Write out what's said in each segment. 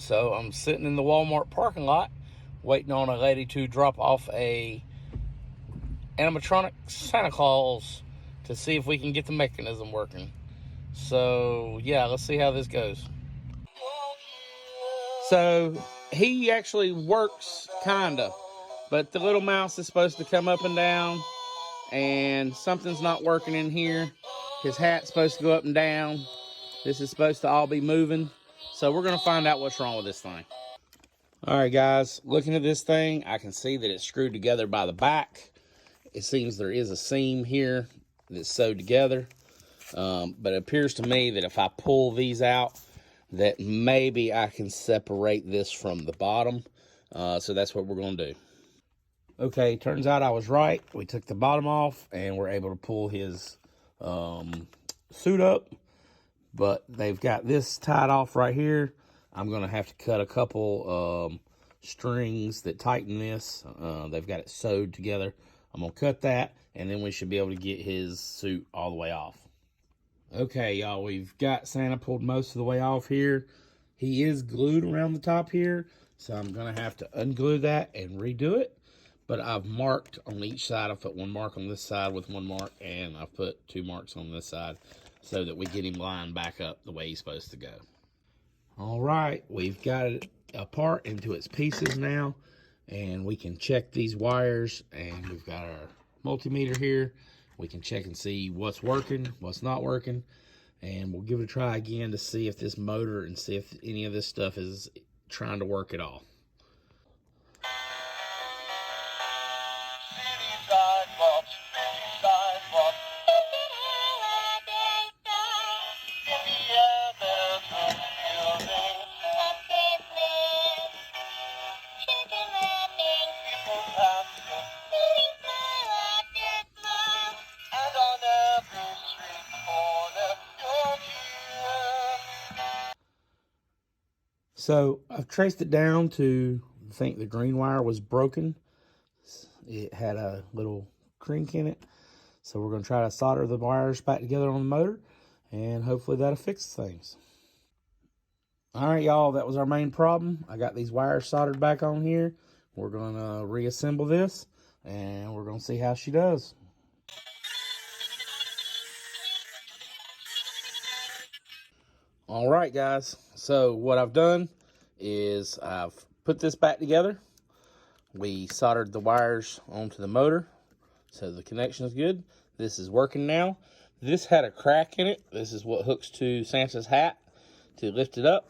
So I'm sitting in the Walmart parking lot waiting on a lady to drop off a animatronic Santa Claus to see if we can get the mechanism working. So yeah, let's see how this goes. So he actually works kinda, but the little mouse is supposed to come up and down, and something's not working in here. His hat's supposed to go up and down. This is supposed to all be moving. So we're gonna find out what's wrong with this thing. All right, guys, looking at this thing, I can see that it's screwed together by the back. It seems there is a seam here that's sewed together. But it appears to me that if I pull these out, that maybe I can separate this from the bottom. So that's what we're going to do. Okay, turns out I was right. We took the bottom off and we're able to pull his suit up. But they've got this tied off right here. I'm going to have to cut a couple strings that tighten this. They've got it sewed together. I'm going to cut that, and then we should be able to get his suit all the way off. Okay, y'all, we've got Santa pulled most of the way off here. He is glued around the top here, so I'm going to have to unglue that and redo it. But I've marked on each side. I've put one mark on this side with one mark, and I've put 2 marks on this side so that we get him lined back up the way he's supposed to go. All right, we've got it apart into its pieces now, and we can check these wires, and we've got our multimeter here. We can check and see what's working, what's not working, and we'll give it a try again to see if this motor and see if any of this stuff is trying to work at all. So I've traced it down to, I think the green wire was broken. It had a little crink in it. So we're going to try to solder the wires back together on the motor, and hopefully that'll fix things. All right, y'all, that was our main problem. I got these wires soldered back on here. We're going to reassemble this, and we're going to see how she does. All right, guys, so what I've done is I've put this back together. We soldered the wires onto the motor, so the connection is good. This is working now. This had a crack in it. This is what hooks to Santa's hat to lift it up.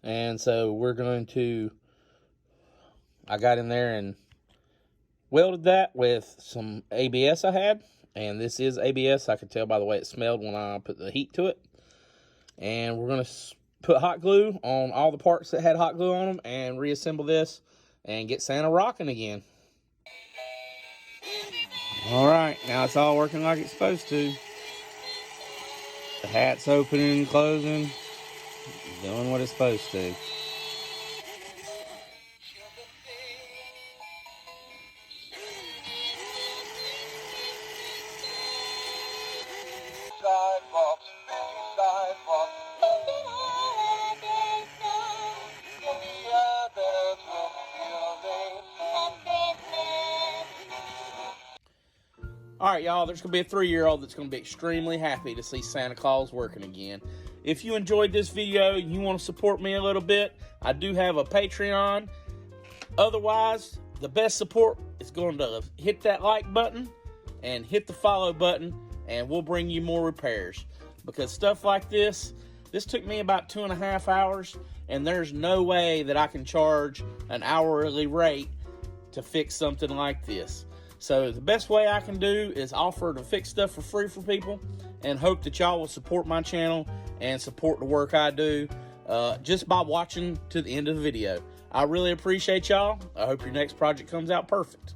And so we're going to, I got in there and welded that with some ABS I had. And this is ABS. I could tell by the way it smelled when I put the heat to it. And we're going to put hot glue on all the parts that had hot glue on them and reassemble this and get Santa rocking again. All right, now it's all working like it's supposed to. The hat's opening and closing, doing what it's supposed to. All right, y'all, there's going to be a 3-year-old that's going to be extremely happy to see Santa Claus working again. If you enjoyed this video and you want to support me a little bit, I do have a Patreon. Otherwise, the best support is going to hit that like button and hit the follow button, and we'll bring you more repairs. Because stuff like this took me about 2.5 hours, and there's no way that I can charge an hourly rate to fix something like this. So the best way I can do is offer to fix stuff for free for people, and hope that y'all will support my channel and support the work I do just by watching to the end of the video. I really appreciate y'all. I hope your next project comes out perfect.